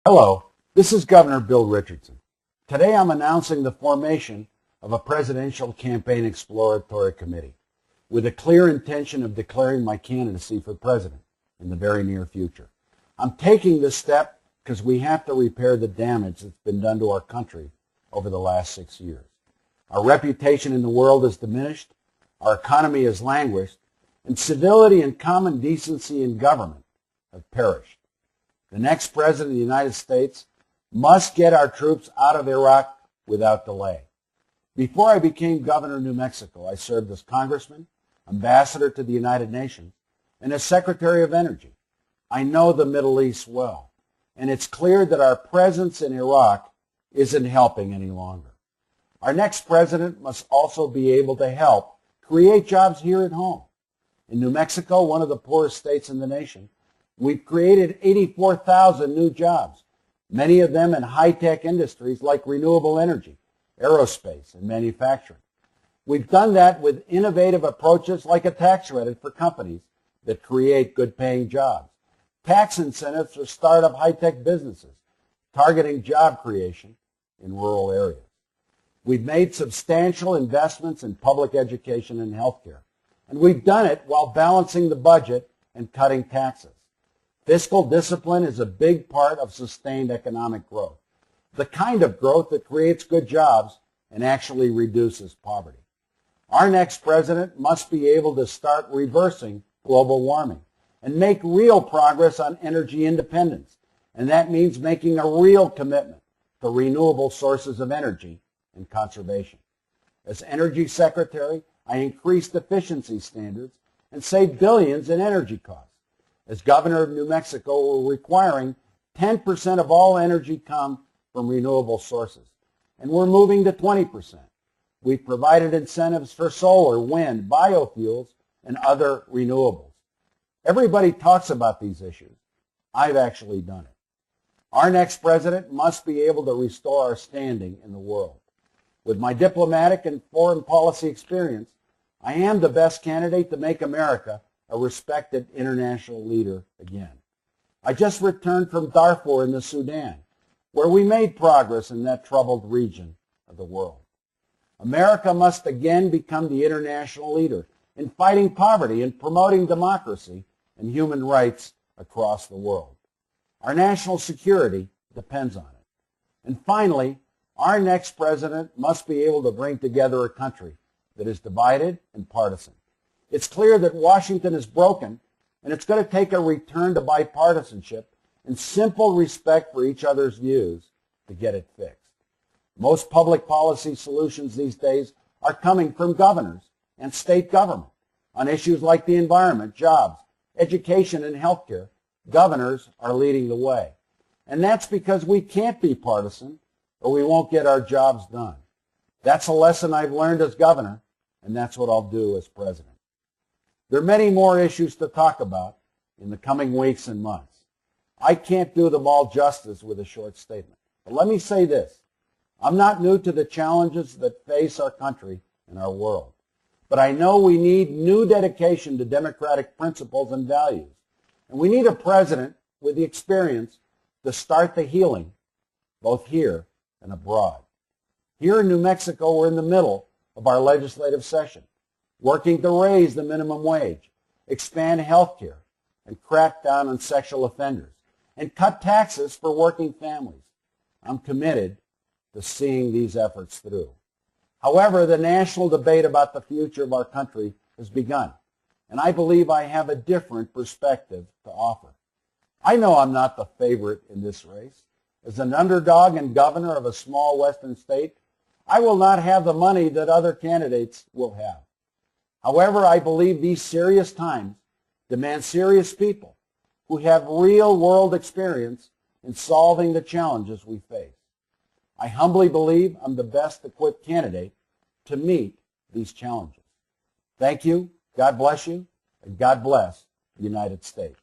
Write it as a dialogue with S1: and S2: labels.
S1: Hello, this is Governor Bill Richardson. Today I'm announcing the formation of a presidential campaign exploratory committee with a clear intention of declaring my candidacy for president in the very near future. I'm taking this step because we have to repair the damage that's been done to our country over the last 6 years. Our reputation in the world has diminished, our economy has languished, and civility and common decency in government have perished. The next president of the United States must get our troops out of Iraq without delay. Before I became governor of New Mexico, I served as congressman, ambassador to the United Nations, and as Secretary of Energy. I know the Middle East well, and it's clear that our presence in Iraq isn't helping any longer. Our next president must also be able to help create jobs here at home. In New Mexico, one of the poorest states in the nation, we've created 84,000 new jobs, many of them in high-tech industries like renewable energy, aerospace, and manufacturing. We've done that with innovative approaches like a tax credit for companies that create good-paying jobs, tax incentives for startup high-tech businesses, targeting job creation in rural areas. We've made substantial investments in public education and healthcare, and we've done it while balancing the budget and cutting taxes. Fiscal discipline is a big part of sustained economic growth, the kind of growth that creates good jobs and actually reduces poverty. Our next president must be able to start reversing global warming and make real progress on energy independence, and that means making a real commitment to renewable sources of energy and conservation. As Energy Secretary, I increased efficiency standards and saved billions in energy costs. As governor of New Mexico, we're requiring 10% of all energy come from renewable sources, and we're moving to 20%. We've provided incentives for solar, wind, biofuels, and other renewables. Everybody talks about these issues. I've actually done it. Our next president must be able to restore our standing in the world. With my diplomatic and foreign policy experience, I am the best candidate to make America a respected international leader again. I just returned from Darfur in the Sudan, where we made progress in that troubled region of the world. America must again become the international leader in fighting poverty and promoting democracy and human rights across the world. Our national security depends on it. And finally, our next president must be able to bring together a country that is divided and partisan. It's clear that Washington is broken, and it's going to take a return to bipartisanship and simple respect for each other's views to get it fixed. Most public policy solutions these days are coming from governors and state government. On issues like the environment, jobs, education, and healthcare, governors are leading the way. And that's because we can't be partisan or we won't get our jobs done. That's a lesson I've learned as governor, and that's what I'll do as president. There are many more issues to talk about in the coming weeks and months. I can't do them all justice with a short statement. But let me say this. I'm not new to the challenges that face our country and our world. But I know we need new dedication to democratic principles and values. And we need a president with the experience to start the healing, both here and abroad. Here in New Mexico, we're in the middle of our legislative session, working to raise the minimum wage, expand health care, and crack down on sexual offenders, and cut taxes for working families. I'm committed to seeing these efforts through. However, the national debate about the future of our country has begun, and I believe I have a different perspective to offer. I know I'm not the favorite in this race. As an underdog and governor of a small western state, I will not have the money that other candidates will have. However, I believe these serious times demand serious people who have real-world experience in solving the challenges we face. I humbly believe I'm the best equipped candidate to meet these challenges. Thank you, God bless you, and God bless the United States.